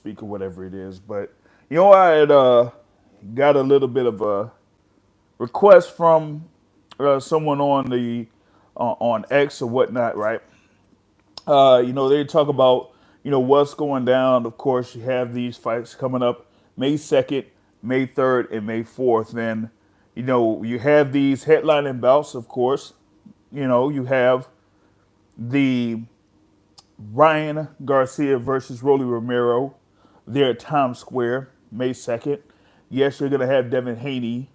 speak, or whatever it is. But I had got a little bit of a request from someone on the on X or whatnot, right? They talk about what's going down. Of course, you have these fights coming up May 2nd, May 3rd, and May 4th. And you have these headlining bouts. Of course, you have the Ryan Garcia versus Rolly Romero there at Times Square, May 2nd. Yes, you're going to have Devin Haney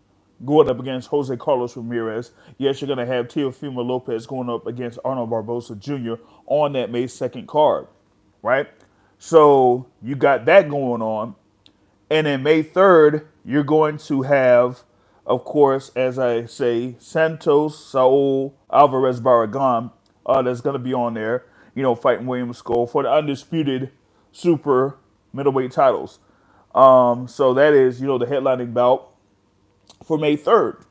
going up against Jose Carlos Ramirez. Yes, you're going to have Teofimo Lopez going up against Arnold Barbosa Jr. on that May 2nd card, right? So you got that going on. And then May 3rd, you're going to have, of course, as I say, Santos Saul Alvarez Barragan that's going to be on there, fighting William Scull for the undisputed super middleweight titles. So that is, the headlining bout for May 3rd.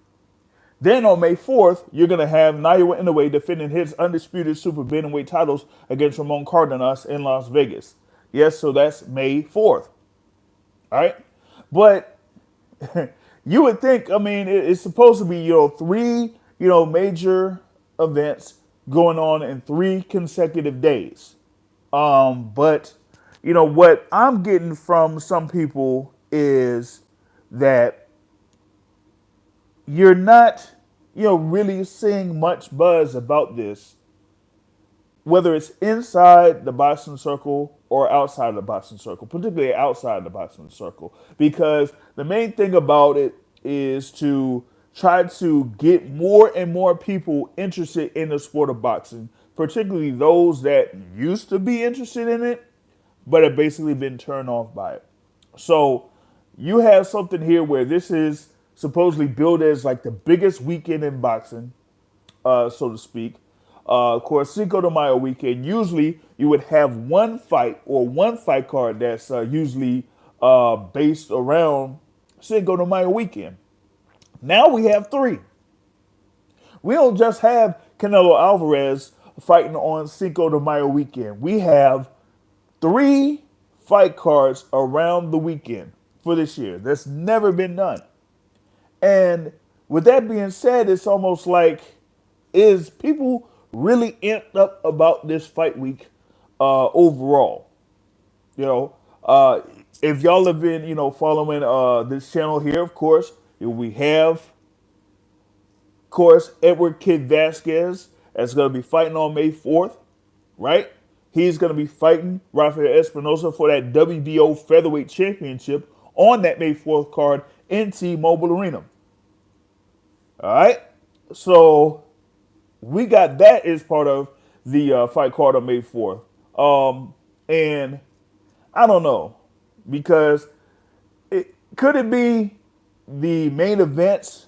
Then on May 4th, you're going to have Naoya Inoue defending his undisputed super bantamweight titles against Ramon Cardenas in Las Vegas. Yes, so that's May 4th. All right. But you would think, I mean, it's supposed to be, three, major events going on in 3 consecutive days. But, what I'm getting from some people is that you're not, really seeing much buzz about this, whether it's inside the boxing circle or outside the boxing circle, particularly outside the boxing circle, because the main thing about it is to try to get more and more people interested in the sport of boxing, particularly those that used to be interested in it, but have basically been turned off by it. So you have something here where this is supposedly billed as like the biggest weekend in boxing, so to speak. Of course, Cinco de Mayo weekend, usually you would have one fight or one fight card that's usually based around Cinco de Mayo weekend. Now we have three. We don't just have Canelo Alvarez fighting on Cinco de Mayo weekend. We have three fight cards around the weekend for this year. That's never been done. And with that being said, it's almost like, is people really amped up about this fight week overall? You know, if y'all have been, following this channel here, of course, we have, of course, Edward Kid Vasquez that's going to be fighting on May 4th, right? He's going to be fighting Rafael Espinosa for that WBO Featherweight Championship on that May 4th card in T-Mobile Arena. All right? So we got that as part of the fight card on May 4th. And I don't know, because could it be the main events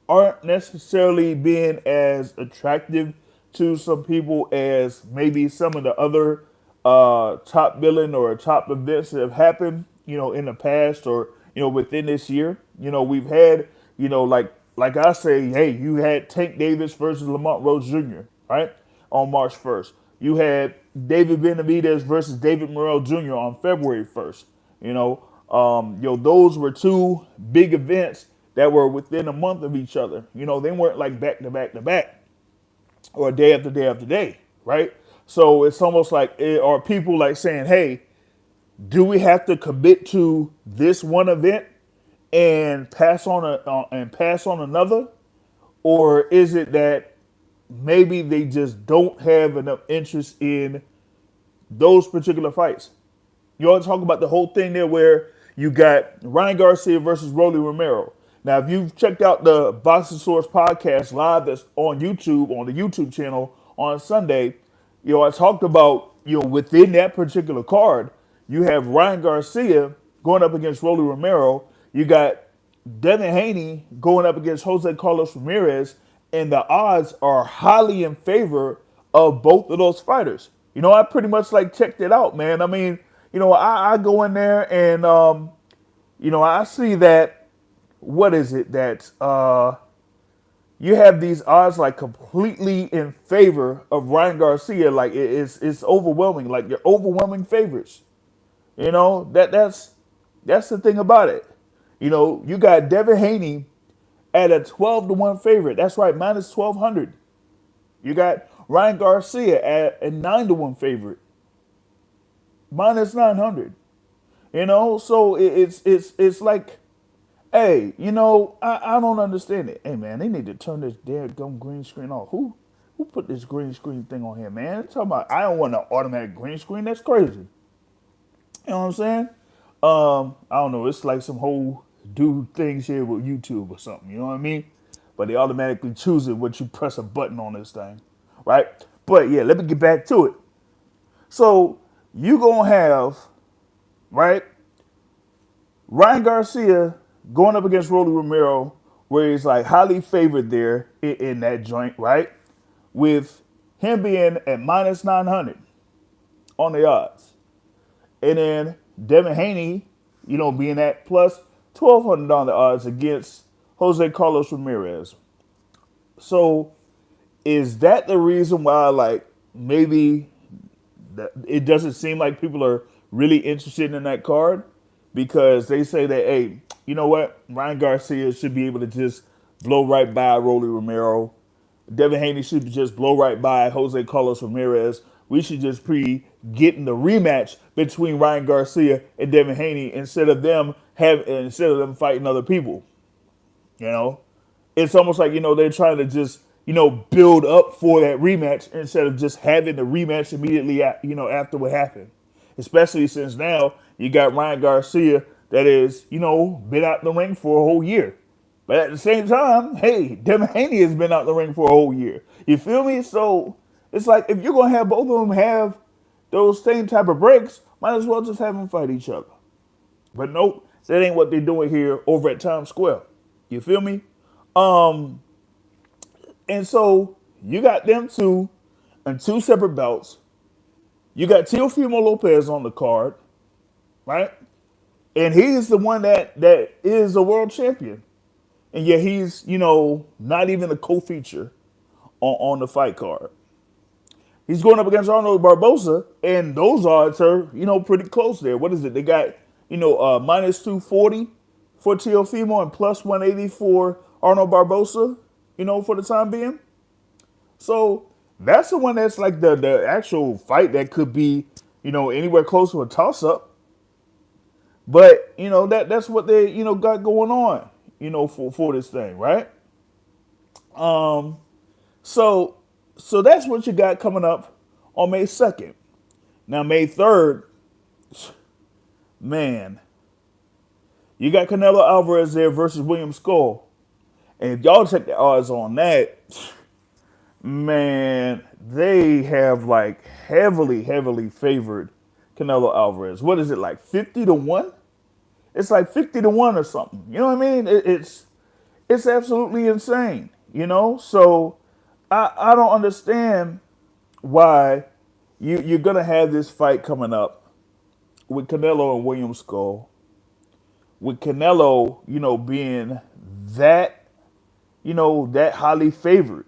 aren't necessarily being as attractive to some people as maybe some of the other top billing or top events that have happened, in the past or, within this year? We've had, like I say, hey, you had Tank Davis versus Lamont Rose Jr., right, on March 1st. You had David Benavidez versus David Morrell Jr. on February 1st. Those were two big events that were within a month of each other. They weren't like back to back to back or day after day after day, right? So it's almost like, are people like saying, hey, do we have to commit to this one event and pass on another, or is it that maybe they just don't have enough interest in those particular fights? You always talk about the whole thing there where you got Ryan Garcia versus Rolly Romero. Now, if you've checked out the Boxing Source podcast live that's on YouTube, on the YouTube channel on Sunday, I talked about, within that particular card, you have Ryan Garcia going up against Rolly Romero. You got Devin Haney going up against Jose Carlos Ramirez, and the odds are highly in favor of both of those fighters. I pretty much checked it out, man. I mean, I go in there and, I see that, what is it that you have these odds completely in favor of Ryan Garcia. It's overwhelming. They're overwhelming favorites. That's the thing about it. You got Devin Haney at a 12-1 favorite. That's right, minus 1,200. You got Ryan Garcia at a 9-1 favorite, minus 900. So it's like, hey, I don't understand it. Hey man, they need to turn this damn gum green screen off. Who put this green screen thing on here, man? Talking about I don't want an automatic green screen. That's crazy. You know what I'm saying? I don't know. It's like some whole dude things here with YouTube or something. You know what I mean? But they automatically choose it when you press a button on this thing, right? But yeah, let me get back to it. So you gonna have, right, Ryan Garcia going up against Rolly Romero, where he's like highly favored there in that joint, right? With him being at minus 900 on the odds. And then Devin Haney, being at plus 1,200 on the odds against Jose Carlos Ramirez. So is that the reason why, like, maybe it doesn't seem like people are really interested in that card? Because they say that, hey, you know what? Ryan Garcia should be able to just blow right by Rolly Romero. Devin Haney should just blow right by Jose Carlos Ramirez. We should just be getting the rematch between Ryan Garcia and Devin Haney instead of them fighting other people. You know, it's almost like they're trying to just build up for that rematch instead of just having the rematch immediately after what happened. Especially since now you got Ryan Garcia that is been out the ring for a whole year. But at the same time, hey, Devin Haney has been out the ring for a whole year. You feel me? So it's like if you're gonna have both of them have those same type of breaks, might as well just have them fight each other. But nope, that ain't what they're doing here over at Times Square. You feel me? And so you got them two and two separate belts. You got Teofimo Lopez on the card, right? And he's the one that is a world champion. And yet he's, not even a co-feature on the fight card. He's going up against Arnold Barboza, and those odds are, pretty close there. What is it? They got, minus 240 for Teofimo and plus 180 for Arnold Barboza, for the time being. So that's the one that's like the actual fight that could be, anywhere close to a toss-up. But, that's what they, got going on, for this thing, right? So that's what you got coming up on May 2nd. Now, May 3rd, man, you got Canelo Alvarez there versus William Scull. And if y'all check the odds on that, man, they have like heavily, heavily favored Canelo Alvarez. What is it, like 50-1? It's like 50-1 or something. You know what I mean? It's absolutely insane. So I don't understand why you're gonna have this fight coming up with Canelo and William Scull. With Canelo, being that, that highly favored.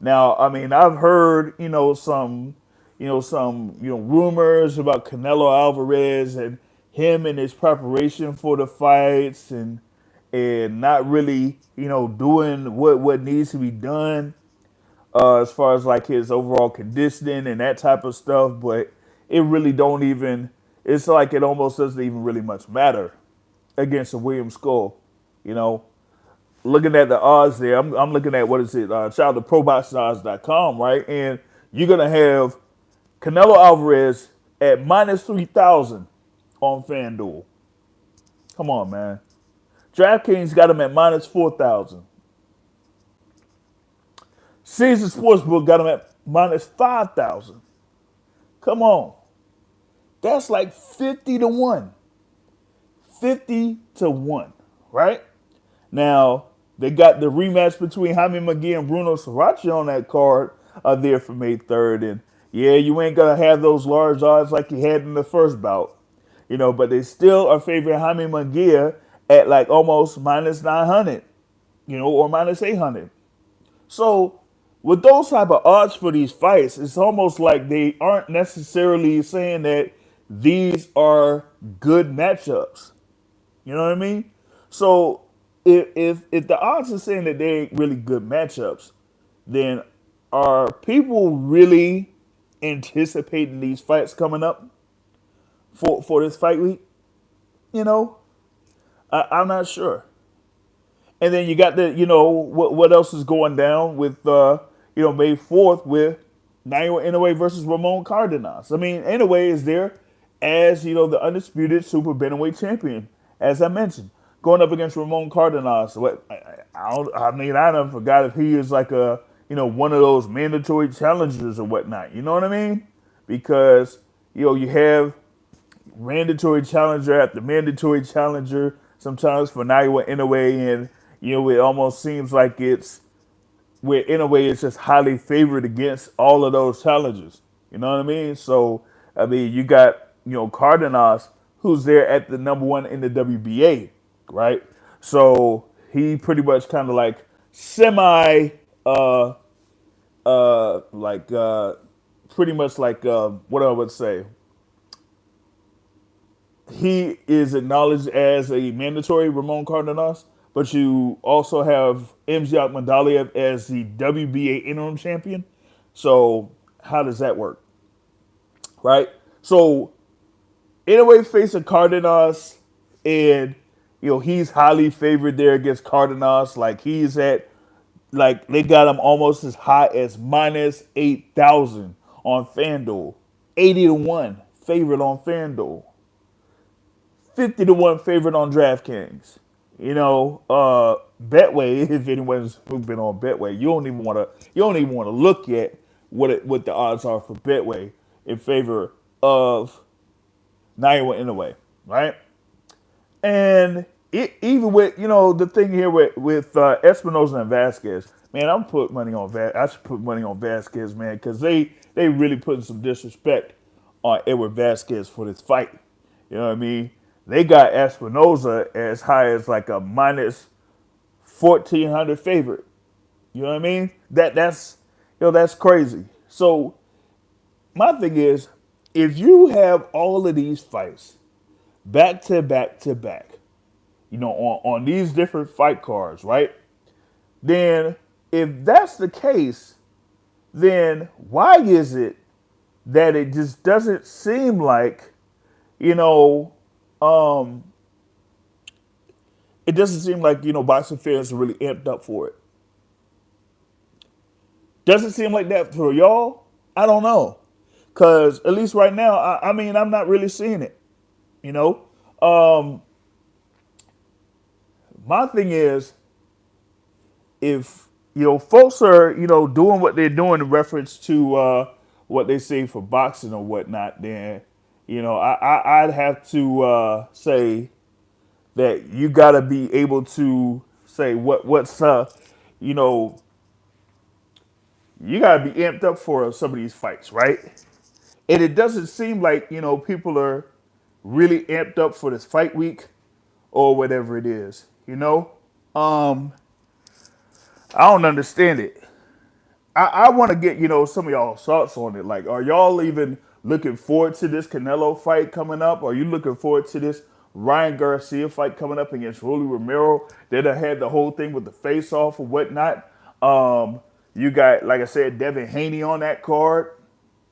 Now, I mean, I've heard, some rumors about Canelo Alvarez and him and his preparation for the fights and not really, doing what needs to be done as far as like his overall conditioning and that type of stuff. But it really don't even. It's like it almost doesn't even really much matter against a William Scull. Looking at the odds there, I'm looking at what is it? Shout out to ProBoxOdds.com, right? And you're gonna have Canelo Alvarez at minus 3,000 on FanDuel. Come on, man. DraftKings got him at minus 4,000. Caesars Sportsbook got him at minus 5,000. Come on. That's like 50-1. 50-1, right? Now, they got the rematch between Jaime McGee and Bruno Sarachi on that card there for May 3rd. And yeah, you ain't going to have those large odds like you had in the first bout. But they still are favoring Jaime McGee at like almost minus 900, or minus 800. So with those type of odds for these fights, it's almost like they aren't necessarily saying that these are good matchups. You know what I mean? So if the odds are saying that they ain't really good matchups, then are people really anticipating these fights coming up for this fight week? You know, I'm not sure. And then you got the, what else is going down with, May 4th with Naoya Inoue versus Ramon Cardenas. I mean, Inoue is there as, the undisputed super bantamweight champion, as I mentioned, going up against Ramon Cardenas. What I don't forgot if he is like a, one of those mandatory challengers or whatnot. You know what I mean? Because, you have mandatory challenger after mandatory challenger sometimes for Naoya Inoue, and it almost seems like it's where Inoue is just highly favored against all of those challenges. You know what I mean? So I mean, you got Cardenas, who's there at the number one in the WBA, right? So he pretty much kind of like semi, uh, like pretty much like what I would say he is acknowledged as a mandatory Ramon Cardenas, but you also have Mziak Mandaliev as the WBA interim champion. So how does that work, right? So in a way, facing Cardenas, and he's highly favored there against Cardenas. Like he's at like they got him almost as high as -8,000 on FanDuel, 80-1 favorite on FanDuel. 50-1 favorite on DraftKings. Betway. If anyone's been on Betway, you don't even want to look at what the odds are for Betway in favor of Naoya Inoue, right? And even with the thing here with Espinosa and Vasquez, man, I should put money on Vasquez, man, because they really putting some disrespect on Edward Vasquez for this fight. You know what I mean? They got Espinosa as high as like a -1,400 favorite. You know what I mean? That's crazy. So my thing is, if you have all of these fights back to back to back, on these different fight cards, right? Then if that's the case, then why is it that it just doesn't seem like, you know, um, it doesn't seem like, boxing fans are really amped up for it. Doesn't seem like that for y'all. I don't know. Because at least right now, I mean, I'm not really seeing it. You know, um, my thing is, if folks are doing what they're doing in reference to what they say for boxing or whatnot, then I'd have to say that you got to be able to say what's you know you got to be amped up for some of these fights, right? And it doesn't seem like people are really amped up for this fight week or whatever it is. Um, I don't understand it. I want to get some of y'all thoughts on it. Like, are y'all even looking forward to this Canelo fight coming up? Are you looking forward to this Ryan Garcia fight coming up against Rolly Romero? That had the whole thing with the face off or whatnot. You got, like I said, Devin Haney on that card.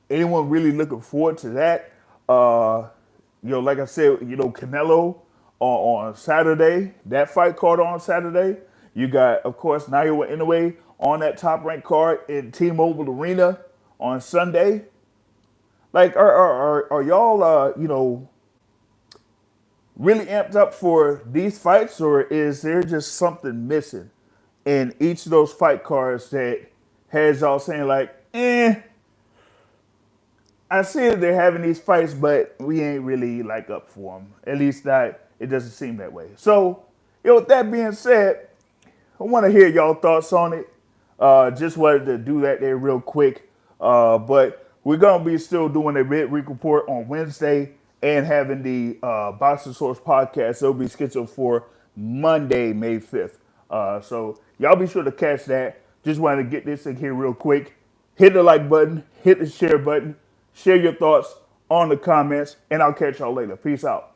Anyone really looking forward to that? Like I said, Canelo on Saturday. That fight card on Saturday. You got, of course, Naoya Inoue on that top ranked card in T-Mobile Arena on Sunday. Like, are y'all, really amped up for these fights, or is there just something missing in each of those fight cards that has y'all saying like, I see that they're having these fights, but we ain't really like up for them. At least it doesn't seem that way. So, with that being said, I want to hear y'all thoughts on it. Just wanted to do that there real quick. But we're gonna be still doing a midweek report on Wednesday and having the Boxing Source podcast. It'll be scheduled for Monday, May 5th. So y'all be sure to catch that. Just wanted to get this in here real quick. Hit the like button, hit the share button, share your thoughts on the comments, and I'll catch y'all later. Peace out.